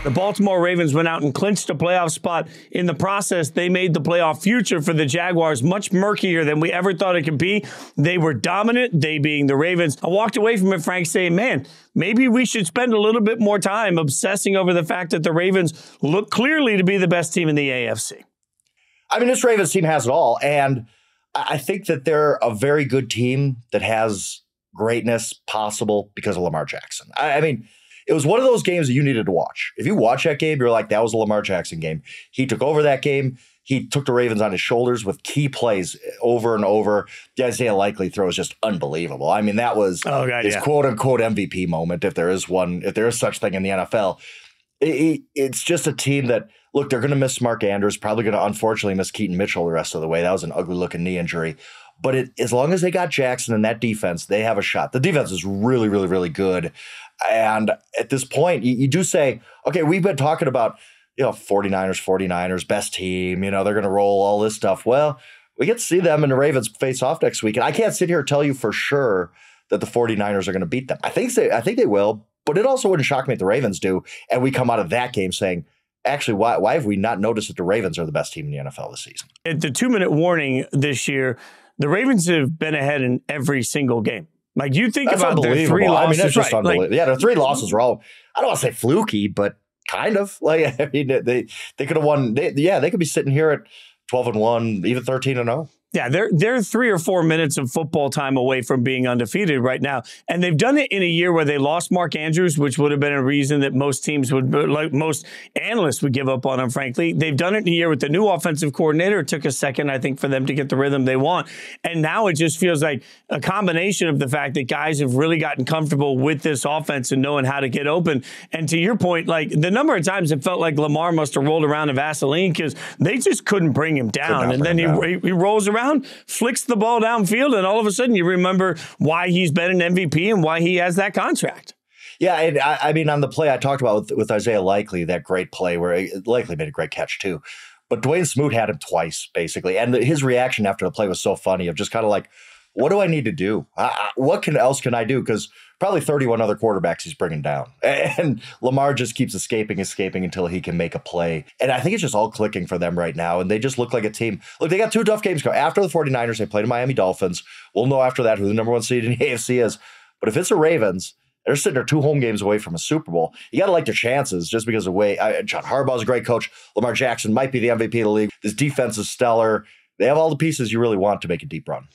The Baltimore Ravens went out and clinched a playoff spot. In the process, they made the playoff future for the Jaguars much murkier than we ever thought it could be. They were dominant, they being the Ravens. I walked away from it, Frank, saying, man, maybe we should spend a little bit more time obsessing over the fact that the Ravens look clearly to be the best team in the AFC. I mean, this Ravens team has it all, and I think that they're a very good team that has greatness possible because of Lamar Jackson. I mean, it was one of those games that you needed to watch. If you watch that game, you're like, that was a Lamar Jackson game. He took over that game. He took the Ravens on his shoulders with key plays over and over. The Isaiah Likely throw is just unbelievable. I mean, that was his quote-unquote MVP moment, if there is one, if there is such thing in the NFL. It's just a team that, look, they're going to miss Mark Andrews, probably going to unfortunately miss Keaton Mitchell the rest of the way. That was an ugly-looking knee injury. But as long as they got Jackson and that defense, they have a shot. The defense is really, really, really good. And at this point, you do say, okay, we've been talking about, 49ers, best team, they're going to roll all this stuff. Well, we get to see them and the Ravens face off next week. And I can't sit here and tell you for sure that the 49ers are going to beat them. I think they will, but it also wouldn't shock me if the Ravens do. And we come out of that game saying, actually, why have we not noticed that the Ravens are the best team in the NFL this season? At the 2-minute warning this year, the Ravens have been ahead in every single game. Like, you think about their 3 losses. I mean, that's just unbelievable. Like, their 3 losses were all, I don't want to say fluky, but kind of. Like, I mean, they could have won. They could be sitting here at 12-1, even 13-0. Yeah, they're 3 or 4 minutes of football time away from being undefeated right now. And they've done it in a year where they lost Mark Andrews, which would have been a reason that most teams would, like most analysts would give up on him, frankly. They've done it in a year with the new offensive coordinator. It took a second, I think, for them to get the rhythm they want. And now it just feels like a combination of the fact that guys have really gotten comfortable with this offense and knowing how to get open. And to your point, like the number of times it felt like Lamar must have rolled around in Vaseline because they just couldn't bring him down. And then he rolls around, flicks the ball downfield, and all of a sudden you remember why he's been an MVP and why he has that contract. Yeah, and I mean, on the play I talked about with Isaiah Likely, that great play where Likely made a great catch too. But Dwayne Smoot had him twice, basically. And his reaction after the play was so funny of just kind of like, what do I need to do? What else can I do? Because probably 31 other quarterbacks he's bringing down. And Lamar just keeps escaping until he can make a play. And I think it's just all clicking for them right now. And they just look like a team. Look, they got 2 tough games. After the 49ers, they play the Miami Dolphins. We'll know after that who the number 1 seed in the AFC is. But if it's the Ravens, they're sitting there 2 home games away from a Super Bowl. You got to like their chances just because of the way John Harbaugh's a great coach. Lamar Jackson might be the MVP of the league. This defense is stellar. They have all the pieces you really want to make a deep run.